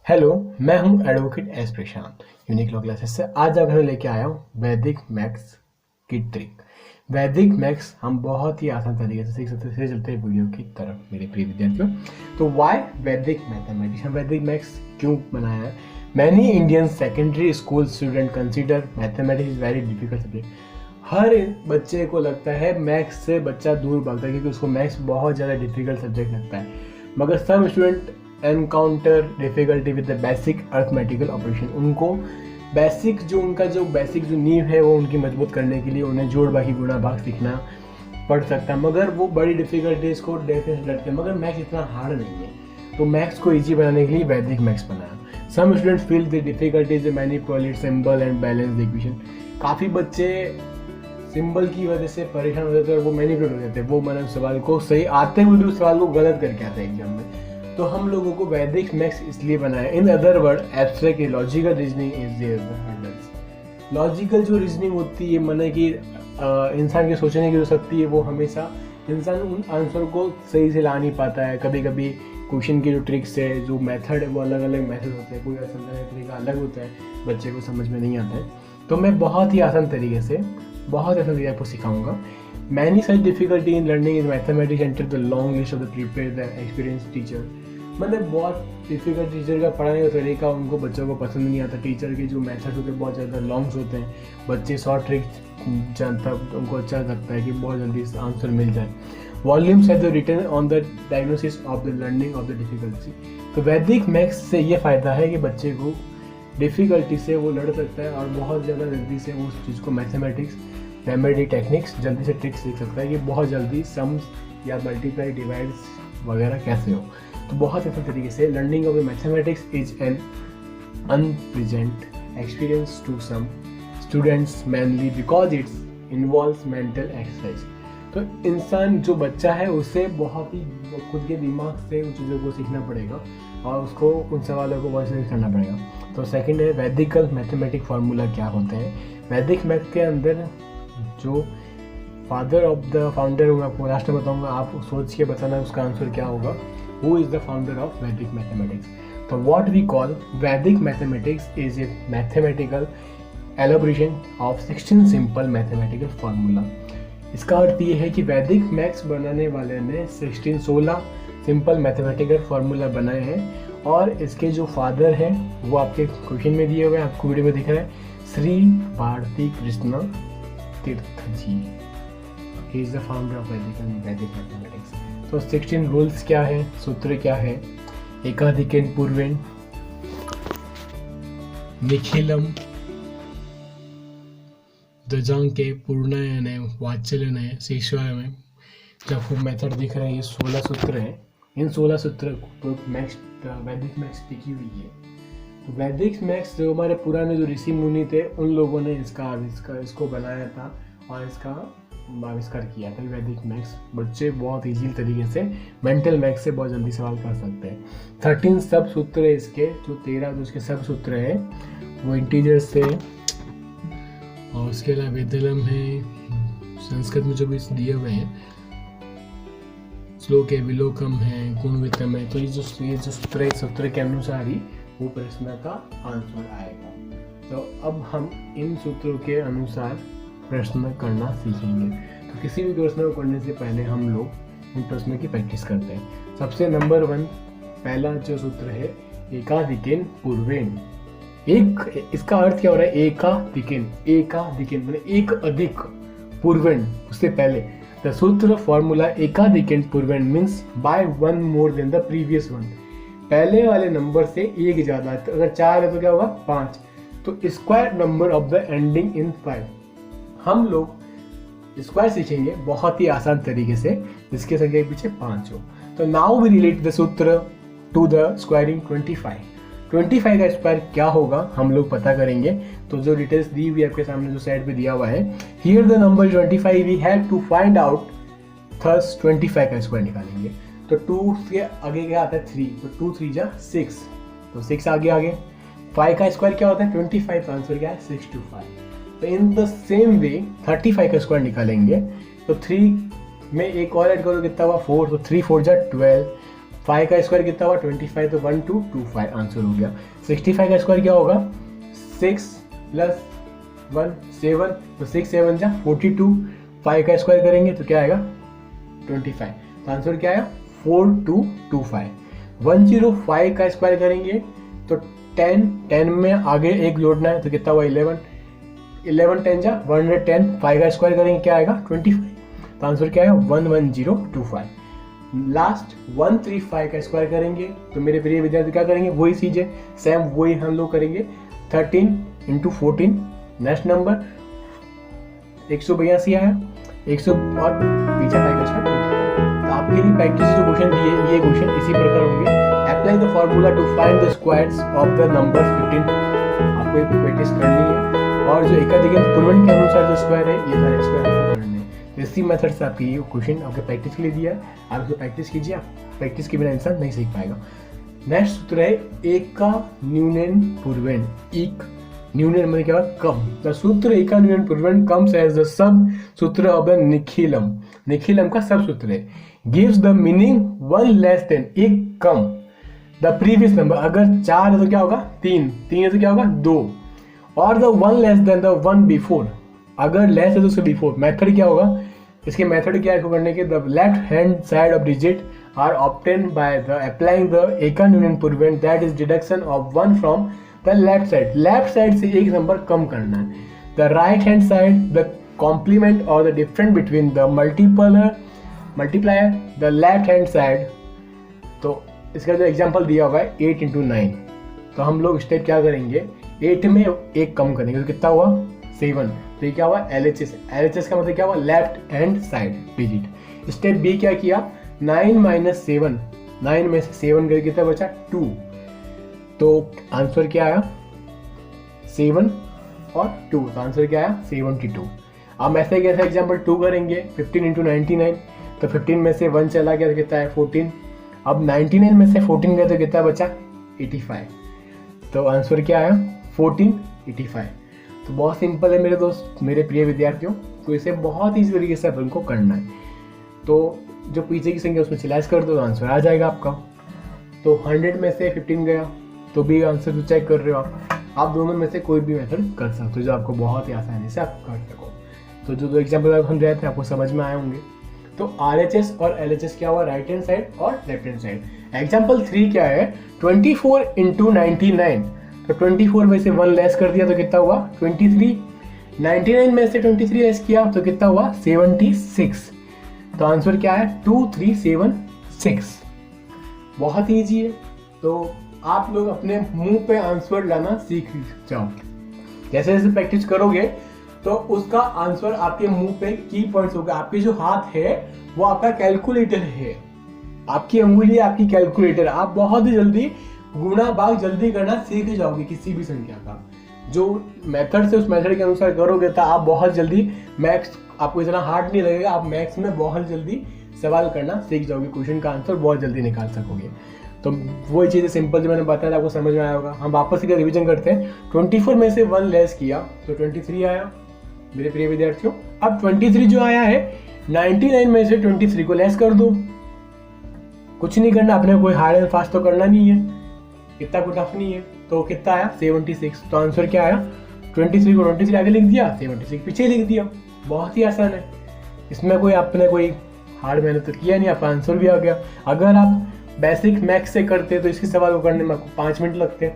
Hello, मैं हूं advocate S प्रशांत। Unique law classes से आज आप हमें लेके आया हूं वैदिक मैथ्स की ट्रिक। वैदिक मैथ्स हम बहुत ही आसान तरीके से सीख सकते हैं। चलते हैं वीडियो की तरफ मेरे प्रिय विद्यार्थियों। तो वाई वैदिक मैथमेटिक्स, हम वैदिक मैथ्स क्यों बनाया है? Many Indian secondary school student consider mathematics is very difficult subject. हर बच्चे को लगता है मैथ्स से बच्चा दूर भागता है क्योंकि उसको मैथ्स बहुत ज़्यादा डिफिकल्ट सब्जेक्ट लगता है। मगर some student encounter difficulty with the basic arithmetical operation. उनको उनका जो बेसिक जो नींव है वो उनकी मजबूत करने के लिए उन्हें जोड़ बाकी गुणा भाग सीखना पड़ सकता है, मगर वो बड़ी डिफिकल्टीज को देखने से डरते हैं। मगर मैथ्स इतना हार्ड नहीं है, तो मैथ्स को इजी बनाने के लिए वैदिक मैथ्स बनाया। Some students feel the difficulties manipulate symbol and balance the equation. काफ़ी बच्चे सिंबल की वजह से परेशान हो जाते हैं और वो मैनिपुलेट हो जाते हैं। वो मतलब सवाल को सही आते हुए भी उस सवाल को गलत करके आते हैं एग्जाम में। तो हम लोगों को वैदिक मैथ्स इसलिए बनाया। In other word abstract logical reasoning is there hurdles. Logical जो रीजनिंग होती है, माने कि इंसान के सोचने की जो शक्ति है, वो हमेशा इंसान उन आंसर को सही से ला नहीं पाता है। कभी कभी क्वेश्चन की जो ट्रिक्स है, जो मेथड है, वो अलग अलग मेथड होते हैं। कोई समझने का तरीका अलग होता है, बच्चे को समझ में नहीं आता है। तो मैं बहुत ही आसान तरीके से आपको सिखाऊंगा। Many such difficulty in learning is mathematics enter the long list of the prepared the experienced teacher। मतलब बहुत डिफिकल्ट टीचर का पढ़ाने का तरीका उनको बच्चों को पसंद नहीं आता। टीचर के जो मेथड होते हैं बहुत ज़्यादा लॉन्ग्स होते हैं। बच्चे शॉर्ट ट्रिक जानता उनको अच्छा लगता है कि बहुत जल्दी आंसर मिल जाए। वॉल्यूम्स है the return on the diagnosis of the learning of the difficulty. तो वैदिक मैथ्स से ये फ़ायदा है कि बच्चे को डिफ़िकल्टी से वो लड़ सकता है और बहुत ज़्यादा जल्दी से उस चीज़ को मैथमेटिक्स मेमोरी टेक्निक्स जल्दी से ट्रिक्स सीख सकता है कि बहुत जल्दी सम्स या मल्टीप्लाई डिवाइड्स वगैरह कैसे हो। तो बहुत अच्छे तरीके से learning of the mathematics is an unpleasant experience to some students mainly because it's involves mental exercise. तो इंसान जो बच्चा है उसे बहुत ही खुद के दिमाग से उन चीज़ों को सीखना पड़ेगा और उसको उन सवालों को बहुत से करना पड़ेगा। तो सेकंड है वैदिकल मैथमेटिक फार्मूला क्या होते हैं। वैदिक मैथ के अंदर जो फादर ऑफ द फाउंडर होगा, आपको लास्ट में बताऊंगा, आप सोच के बताना उसका आंसर क्या होगा। Who is the founder of Vedic mathematics? तो what we call Vedic mathematics is a mathematical elaboration of 16 simple mathematical formula. इसका अर्थ ये है कि वैदिक मैथ्स बनाने वाले ने 16 सिंपल मैथमेटिकल फार्मूला बनाए हैं और इसके जो फादर हैं वो आपके क्वेश्चन में दिए हुए हैं, आपको वीडियो में दिख रहा है, Shri Bharati Krishna Tirtha ji. He is the founder of Vedic mathematics. तो 16 रूल्स क्या है, सूत्र क्या है? एकाधिकेन पूर्वेन निखिलम दजांके पूर्णायने वाचलने शिष्याय। जब आपको मेथड दिख रहा है, ये 16 सूत्र हैं। इन 16 सूत्र तो वैदिक मैथ्स टिकी हुई है। तो वैदिक मैथ्स जो हमारे पुराने जो ऋषि मुनि थे, उन लोगों ने इसको बनाया था और इसका आविष्कार किया था। वैदिक मैथ्स बच्चे बहुत ईजी तरीके से मेंटल मैथ्स से बहुत जल्दी सवाल कर सकते हैं। 13 सब सूत्र है इसके, जो 13 जो इसके सब सूत्र है वो इंटीजर्स से, और उसके अलावा वेदलम है, संस्कृत में जो भी दिए हुए हैं, श्लोक है, विलोकम है, गुण वितम है। तो ये जो सूत्र के अनुसार ही वो प्रश्न का आंसर आएगा। तो अब हम इन सूत्रों के अनुसार प्रश्न करना सीखेंगे। तो किसी भी प्रश्न को करने से पहले हम लोग इन प्रश्नों की प्रैक्टिस करते हैं। सबसे नंबर 1 पहला जो सूत्र है, एकाधिकेन पूर्वेन। एक इसका अर्थ क्या हो रहा है? एकाधिकेन मतलब एक अधिक, पूर्वेन उससे पहले। The sutra formula Ekadhikena Purvena means by 1 more than the previous one. पहले वाले नंबर से एक ज़्यादा है। तो अगर 4 है तो क्या होगा? 5। तो square number of the ending in 5। हम लोग स्क्वायर सीखेंगे बहुत ही आसान तरीके से, जिसके संख्या के पीछे 5 हो। तो नाउ वी रिलेट द सूत्र टू द स्क्वायरिंग 25। 25 का स्क्वायर क्या होगा हम लोग पता करेंगे। तो जो डिटेल्स दी हुई आपके सामने जो साइड पे दिया हुआ है, here the number 25 we have to find out, thus 25 का स्क्वायर निकालेंगे। तो 2 के आगे क्या आता है? 3। तो 2 3 जा 6, तो 6 आगे 5 का स्क्वायर क्या होता है? 25 का आंसर क्या है? 625। तो इन द सेम वे 35 का स्क्वायर निकालेंगे। तो 3 में एक और ऐड करो, कितना हुआ? 4। तो 3 4 जा 12, 5 का स्क्वायर कितना हुआ 25, तो 1225 आंसर हो गया। 65 का स्क्वायर क्या होगा 6 + 1 7, तो 6 7 जा 42, 5 का स्क्वायर करेंगे तो क्या आएगा 25, तो आंसर क्या आया 4225। 105 का स्क्वायर करेंगे तो 10 में आगे एक जोड़ना है तो कितना हुआ 11, 11 10 जा 110, 5 का स्क्वायर करेंगे क्या आएगा 25, तो आंसर क्या आएगा 11025। लास्ट 135 का स्क्वायर करेंगे तो मेरे प्रिय विद्यार्थी क्या करेंगे वही चीजें सेम वही हम लोग करेंगे 13 × 14। नेक्स्ट नंबर 182 आया 100 और पीछे 5 का स्क्वायर। तो आपके लिए प्रैक्टिस जो क्वेश्चन दिए ये क्वेश्चन इसी प्रकार होंगे। Apply the formula to find the squares of the numbers 15। आपको ये प्रैक्टिस करनी है और जो एकाधिक पूर्वण के अनुसार जो स्क्वायर है ये सारे स्क्वायर आपको करने हैं। इसी मेथड से आपकी ये क्वेश्चन आपके प्रैक्टिस के लिए दिया है, आप इसको प्रैक्टिस कीजिए। आप प्रैक्टिस के बिना इंसान नहीं सीख पाएगा। नेक्स्ट सूत्र है एका न्यूनन पूर्वण। एक न्यूनन मतलब क्या कम। द सूत्र एका न्यूनन पूर्वण कम्स एज द सब सूत्र ऑफ द निखिलम। निखिलम का सब सूत्र है। Gives the meaning 1 less than, एक कम द प्रीवियस नंबर। अगर 4 है तो क्या होगा 3, 3 है तो क्या होगा 2, और the 1 less than the 1 before. अगर लेस है तो उसके बिफोर। मेथड क्या होगा इसके, मेथड क्या है इसको करने के, the left hand side of digit are obtain by the applying the Ekanyunena Purvena, that is deduction of 1 from the left side. Left side से एक नंबर कम करना है। The right hand side the complement और the difference between the multiplier the left hand side. तो इसका जो example दिया हुआ है 8 × 9, तो हम लोग स्टेप क्या करेंगे 8 में एक कम करेंगे तो कितना हुआ 7, तो ये क्या हुआ LHS। LHS का मतलब क्या हुआ left hand side digit. Step B क्या किया 9 - 7, 9 में से 7 करके कितना बचा 2, तो आंसर क्या आया 7 और 2, तो आंसर क्या आया 72। अब ऐसे कैसे एग्जाम्पल 2 करेंगे 15 × 99, तो 15 में से 1 चला गया तो कितना है 14। अब 99 में से 14 गया तो कितना बचा 85, तो आंसर क्या आया 1485। तो बहुत सिंपल है मेरे दोस्त, मेरे प्रिय विद्यार्थियों, तो इसे बहुत ही तरीके से अपन को करना है। तो जो पीछे की संख्या उसमें सिलाइज कर दो तो आंसर आ जाएगा आपका। तो 100 में से 15 गया तो भी आंसर जो चेक कर रहे हो आप दोनों में से कोई भी मेथड कर सकते हो जो आपको बहुत ही आसानी से आप कर सको। तो जो 2 एग्जाम्पल हम दिए थे आपको समझ में आए होंगे। तो RHS और LHS क्या हुआ राइट हैंड साइड और लेफ्ट हैंड साइड। एग्जाम्पल 3 क्या है 24 × 99, तो 24 में से 1 लेस कर दिया तो कितना हुआ 23। 99 में से 23 लेस किया तो कितना हुआ 76, तो आंसर क्या है 2376। बहुत ईजी है। तो आप लोग अपने मुंह पे आंसर लाना सीख जाओ। जैसे जैसे प्रैक्टिस करोगे तो उसका आंसर आपके मुंह पे की पॉइंट्स होगा। आपके जो हाथ है वो आपका कैलकुलेटर है, आपकी अंगुली आपकी कैलकुलेटर। आप बहुत ही जल्दी गुणा भाग जल्दी करना सीख जाओगे किसी भी संख्या का। जो मेथड से उस मेथड के अनुसार करोगे तो आप बहुत जल्दी मैथ्स आपको इतना हार्ड नहीं लगेगा। आप मैथ्स में बहुत जल्दी सवाल करना सीख जाओगे, क्वेश्चन का आंसर बहुत जल्दी निकाल सकोगे। तो वही चीज़ें सिंपल जो मैंने बताया आपको समझ में आया होगा। हम वापस से रिवीजन करते हैं। 24 में से 1 लेस किया तो 23 आया मेरे प्रिय विद्यार्थियों। अब 23 जो आया है 99 में से 23 को लेस कर दो। कुछ नहीं करना, अपने कोई हार्ड एंड फास्ट तो करना नहीं है, इतना कोई टफ नहीं है। तो कितना आया 76, तो आंसर क्या आया 23 को 23 आगे लिख दिया 76 पीछे लिख दिया। बहुत ही आसान है, इसमें कोई आपने कोई हार्ड मेहनत तो किया नहीं, आपका आंसर भी आ गया। अगर आप बेसिक मैथ्स से करते तो इसके सवाल को करने में आपको 5 मिनट लगते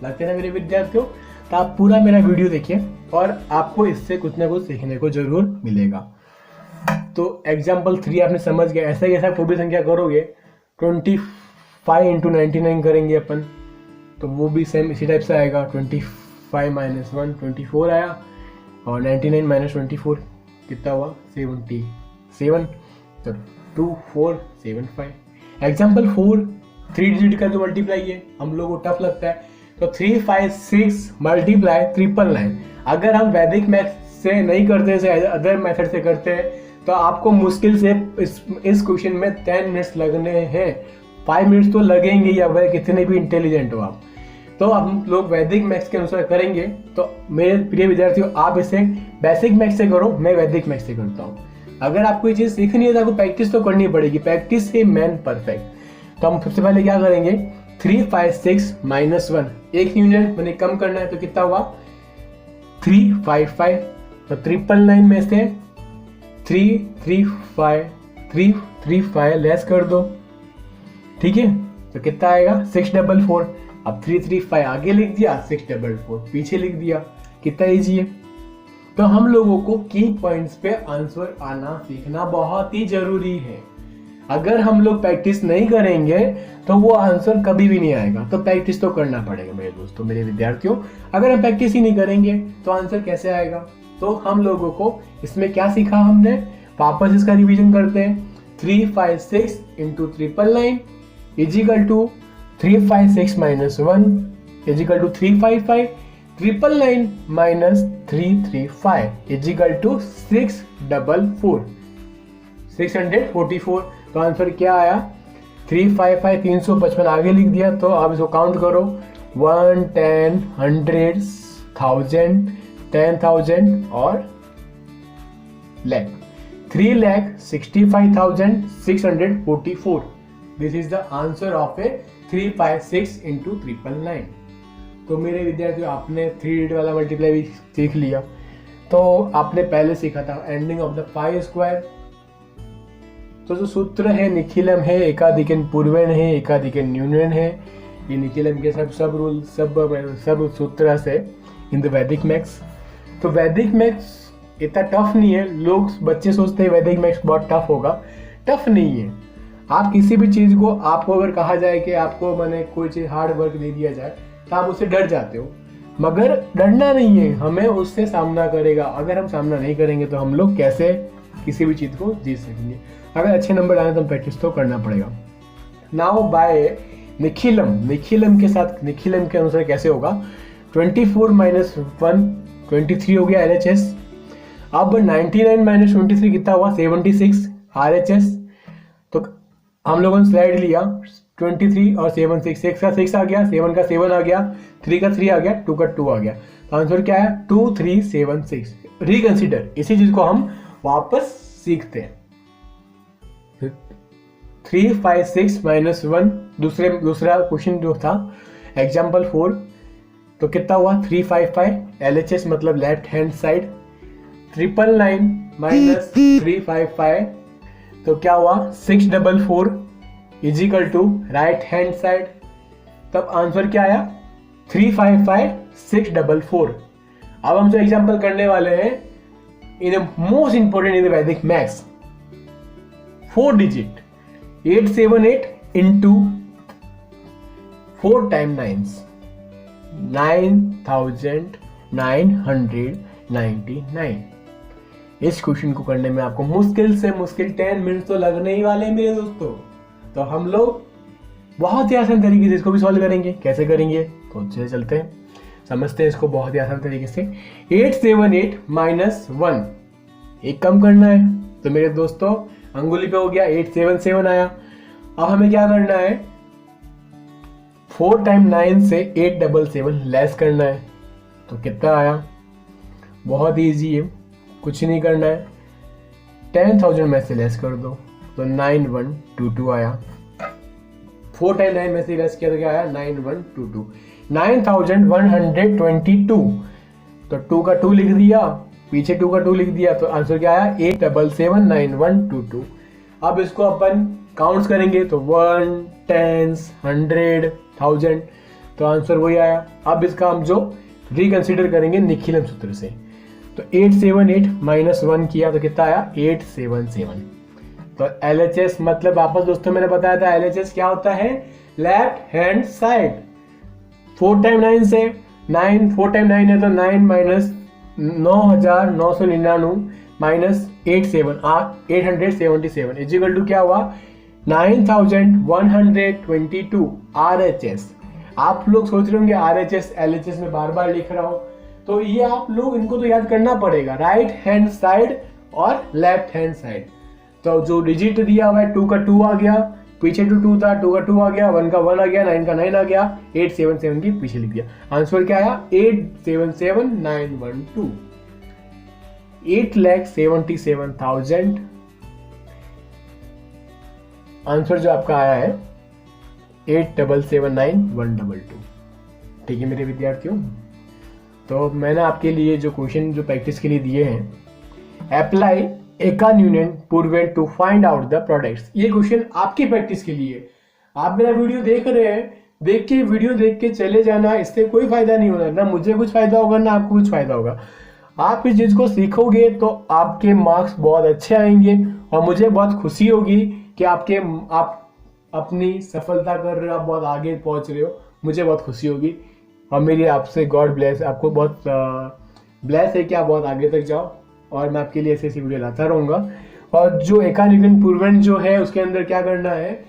ना मेरे विद्यार्थियों। तो आप पूरा मेरा वीडियो देखिए और आपको इससे कुछ ना कुछ सीखने को जरूर मिलेगा। तो एग्जाम्पल 3 आपने समझ गया। ऐसा कैसा कोई भी संख्या करोगे 25 × 99 करेंगे अपन, तो वो भी सेम इसी टाइप से आएगा। 25 - 1 24 आया और 99 - 24 कितना हुआ 77, तो 2475। एग्जाम्पल 4 3 डिजिट का जो मल्टीप्लाई है हम लोग को टफ लगता है, तो 356 × 999। अगर हम वैदिक मैथ से नहीं करते से अदर मेथड से करते हैं तो आपको मुश्किल से इस क्वेश्चन में 10 मिनट्स लगने हैं। 5 मिनट्स तो लगेंगे या वह कितने भी इंटेलिजेंट हो आप। तो हम लोग वैदिक मैथ्स के अनुसार करेंगे। तो मेरे प्रिय विद्यार्थियों आप इसे बेसिक मैथ्स से करो, मैं वैदिक मैथ्स से करता हूँ। अगर आपको ये चीज़ सीखनी है तो आपको प्रैक्टिस तो करनी पड़ेगी, प्रैक्टिस ही मैन परफेक्ट। तो हम सबसे पहले क्या करेंगे, 356 माइनस 1, एक यूनिट मैंने कम करना है, तो कितना हुआ 355। तो 999 में से 335 लेस कर दो, ठीक है, तो कितना आएगा 644। अब 335 आगे लिख दिया, 644 पीछे लिख दिया, कितना इजी है। तो हम लोगों को की पॉइंट्स पे आंसर आना सीखना बहुत ही जरूरी है। अगर हम लोग प्रैक्टिस नहीं करेंगे तो वो आंसर कभी भी नहीं आएगा। तो प्रैक्टिस तो करना पड़ेगा मेरे दोस्तों, मेरे विद्यार्थियों। अगर हम प्रैक्टिस ही नहीं करेंगे तो आंसर कैसे आएगा। तो हम लोगों को इसमें क्या सीखा हमने, वापस इसका रिवीजन करते हैं। 356 into 999 is equal to 356 minus 1 is equal to 355, 999 minus 335 is equal to 644। तो आंसर क्या आया 355, 355 आगे लिख दिया। तो आप इसको काउंट करो, 1, 10, 100, 1000, 10,000 और lakh, 3,65,644। This is the answer of A 356 into 999। तो मेरे विद्यार्थियों, आपने 3 डिजिट वाला मल्टीप्लाई भी सीख लिया। तो आपने पहले सीखा था ending of the pi square. तो जो सूत्र है निखिलम है, एकाधिकन पूर्वेण है, एकाधिकन न्यूनन है। ये निखिलम के सब रूल सब सूत्र से इन द वैदिक मैथ्स। तो वैदिक मैथ्स इतना टफ नहीं है। लोग बच्चे सोचते हैं वैदिक मैथ्स बहुत टफ होगा, टफ नहीं है। आप किसी भी चीज को, आपको अगर कहा जाए कि आपको मैंने कोई चीज हार्ड वर्क दे दिया जाए तो आप उससे डर जाते हो, मगर डरना नहीं है, हमें उससे सामना करेगा। अगर हम सामना नहीं करेंगे तो हम लोग कैसे किसी भी चीज को जीत सकेंगे। अगर अच्छे नंबर आए तो प्रैक्टिस तो करना पड़ेगा। नाउ बाय निखिलम के साथ, निखिलम के अनुसार कैसे होगा, 24 माइनस 1 23 हो गया LHS। अब 99 माइनस 23 कितना हुआ 76 RHS। तो हम लोगों ने स्लाइड लिया 23 और 7 6 का 6 आ गया, 7 का 7 आ गया, 3 का 3 आ गया, 2 का 2 आ गया। तो आंसर क्या है 2376। रिकंसिडर, इसी चीज को हम वापस सीखते हैं। 356 माइनस 1 दूसरा क्वेश्चन जो था एग्जाम्पल 4, तो कितना हुआ 355 LHS मतलब लेफ्ट हैंड साइड, 999 माइनस 355 तो क्या हुआ 644 is equal to right hand side. तब आंसर क्या आया 355 644। अब हम जो एग्जाम्पल करने वाले हैं in most important in the Vedic maths, 4 डिजिट 878 इंटू 4 टाइम 9s 9999। इस क्वेश्चन को करने में आपको मुश्किल से मुश्किल 10 मिनट तो लगने ही वाले हैं मेरे दोस्तों। तो हम लोग बहुत ही आसान तरीके से इसको भी सॉल्व करेंगे। कैसे करेंगे तो चलते हैं, समझते हैं इसको बहुत ही आसान तरीके से। 878 माइनस 1 एक कम करना है, तो मेरे दोस्तों अंगुली पे हो गया 877 आया। अब हमें क्या करना है 4 टाइम 9 से 877 लेस करना है। तो कितना आया, बहुत ईजी है, कुछ नहीं करना है, 10,000 में से लेस कर दो तो 9122 आया। 4 टाइम 9 में से लेस किया तो क्या आया 9122, 9122। तो 2 का 2 लिख दिया, पीछे 2 का 2 लिख दिया, तो आंसर क्या आया 8779122। अब इसको अपन काउंट्स करेंगे तो 1 10 100 1000, तो आंसर वही आया। अब इसका हम जो रिकंसिडर करेंगे निखिलम सूत्र से, तो 878 माइनस 1 किया तो कितना आया 877। तो LHS मतलब वापस दोस्तों मैंने बताया था LHS क्या होता है, लेफ्ट हैंड साइड। 4 टाइम 9 से 9, 4 टाइम 9 है तो 9 माइनस 9999 माइनस 877 इजिकल टू क्या हुआ 9122 RHS। आप लोग सोच रहे होंगे RHS LHS में बार बार लिख रहा हूं, तो ये आप लोग इनको तो याद करना पड़ेगा, राइट हैंड साइड और लेफ्ट हैंड साइड। तो जो डिजिट दिया हुआ है 2 का 2 आ गया, पीछे 2 था, 2 का 2 आ गया, 1 का 1 आ गया, 9 का 9 आ गया, 877 की पीछे लिख दिया। आंसर क्या आया 877912, 8,77,000 आंसर जो आपका आया है 8779 122। ठीक है मेरे विद्यार्थियों, तो मैंने आपके लिए जो क्वेश्चन जो प्रैक्टिस के लिए दिए हैं, apply Ekanyunena Purvena to find out the products, ये क्वेश्चन आपकी प्रैक्टिस के लिए। आप मेरा वीडियो देख रहे हैं, वीडियो देख के चले जाना, इससे कोई फायदा नहीं होना, ना मुझे कुछ फायदा होगा ना आपको कुछ फायदा होगा। आप इस चीज को सीखोगे तो आपके मार्क्स बहुत अच्छे आएंगे और मुझे बहुत खुशी होगी कि आप अपनी सफलता कर रहे हो, आप बहुत आगे पहुंच रहे हो, मुझे बहुत खुशी होगी। और मेरी आपसे गॉड ब्लेस, आपको बहुत ब्लेस है कि आप बहुत आगे तक जाओ, और मैं आपके लिए ऐसी ऐसी वीडियो लाता रहूँगा। और जो एकान यूनियन पूर्वेंट जो है उसके अंदर क्या करना है,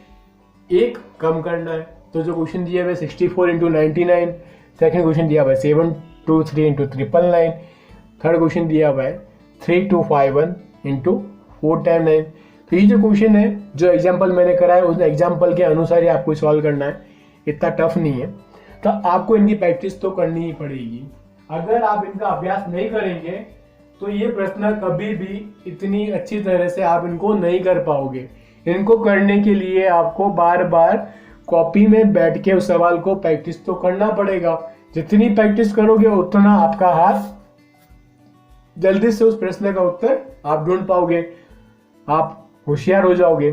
एक कम करना है। तो जो क्वेश्चन दिया हुआ है 64 × 99, सेकेंड क्वेश्चन दिया हुआ है 723 × 999, थर्ड क्वेश्चन दिया हुआ है 3251 × 4 × 9। तो ये जो क्वेश्चन है, जो एग्जाम्पल मैंने करा है उस एग्जाम्पल के अनुसार ही आपको सॉल्व करना है, इतना टफ नहीं है। तो आपको इनकी प्रैक्टिस तो करनी ही पड़ेगी। अगर आप इनका अभ्यास नहीं करेंगे तो ये प्रश्न कभी भी इतनी अच्छी तरह से आप इनको नहीं कर पाओगे। इनको करने के लिए आपको बार बार कॉपी में बैठ के उस सवाल को प्रैक्टिस तो करना पड़ेगा। जितनी प्रैक्टिस करोगे उतना आपका हाथ जल्दी से उस प्रश्न का उत्तर आप ढूंढ पाओगे, आप होशियार हो जाओगे।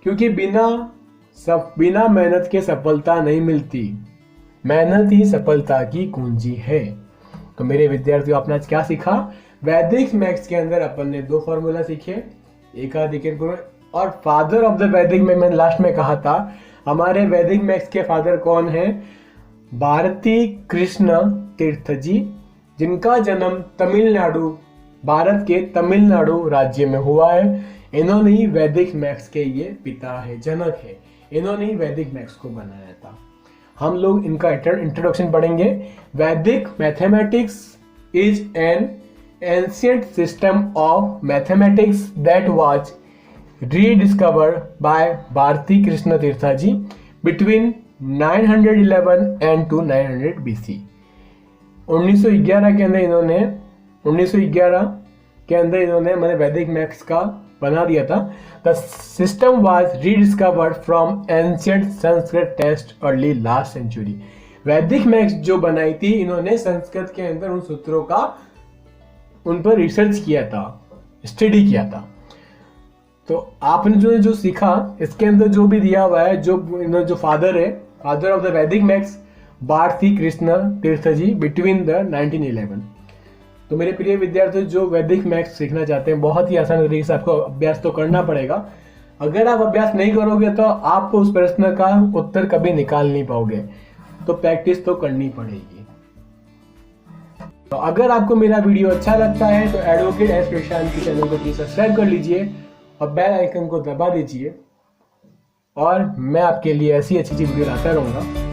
क्योंकि बिना मेहनत के सफलता नहीं मिलती, मेहनत ही सफलता की कुंजी है। तो मेरे विद्यार्थियों, आपने आज क्या सीखा? वैदिक मैथ्स के अंदर अपन ने 2 फॉर्मूला सीखे, एकाधिकरण गुणन और father of the Vedic maths. मैंने लास्ट में कहा था हमारे वैदिक मैथ्स के फादर कौन है? भारती कृष्ण तीर्थ जी, जिनका जन्म तमिलनाडु, भारत के तमिलनाडु राज्य में हुआ है। इन्होंने ही वैदिक मैथ्स के ये पिता है, जनक है। इन्होंने ही वैदिक मैथ्स को बनाया था। हम लोग इनका इंट्रोडक्शन पढ़ेंगे। Vedic mathematics is an ancient system of mathematics that was rediscovered by Bharati Krishna Tirtha ji between 911 and to 900 BC। 1911 के अंदर इन्होंने मैंने वैदिक मैथ्स का बना दिया था। The system was rediscovered from ancient Sanskrit text early last century. Vedic maths जो बनाई थी इन्होंने संस्कृत के अंदर उन सूत्रों का उन पर रिसर्च किया था, स्टडी किया था। तो आपने जो सीखा इसके अंदर जो भी दिया हुआ है, जो फादर है, father of the Vedic maths Bharti Krishna Tirtha ji between the 1911। तो मेरे प्रिय विद्यार्थी, जो वैदिक मैथ्स सीखना चाहते हैं, बहुत ही आसान तरीके से आपको अभ्यास तो करना पड़ेगा। अगर आप अभ्यास नहीं करोगे तो आपको उस प्रश्न का उत्तर कभी निकाल नहीं पाओगे, तो प्रैक्टिस तो करनी पड़ेगी। तो अगर आपको मेरा वीडियो अच्छा लगता है तो एडवोकेट एस प्रशांत के चैनल को प्लीज सब्सक्राइब कर लीजिए और बेल आइकन को दबा दीजिए, और मैं आपके लिए ऐसी अच्छी वीडियो लाता रहूँगा।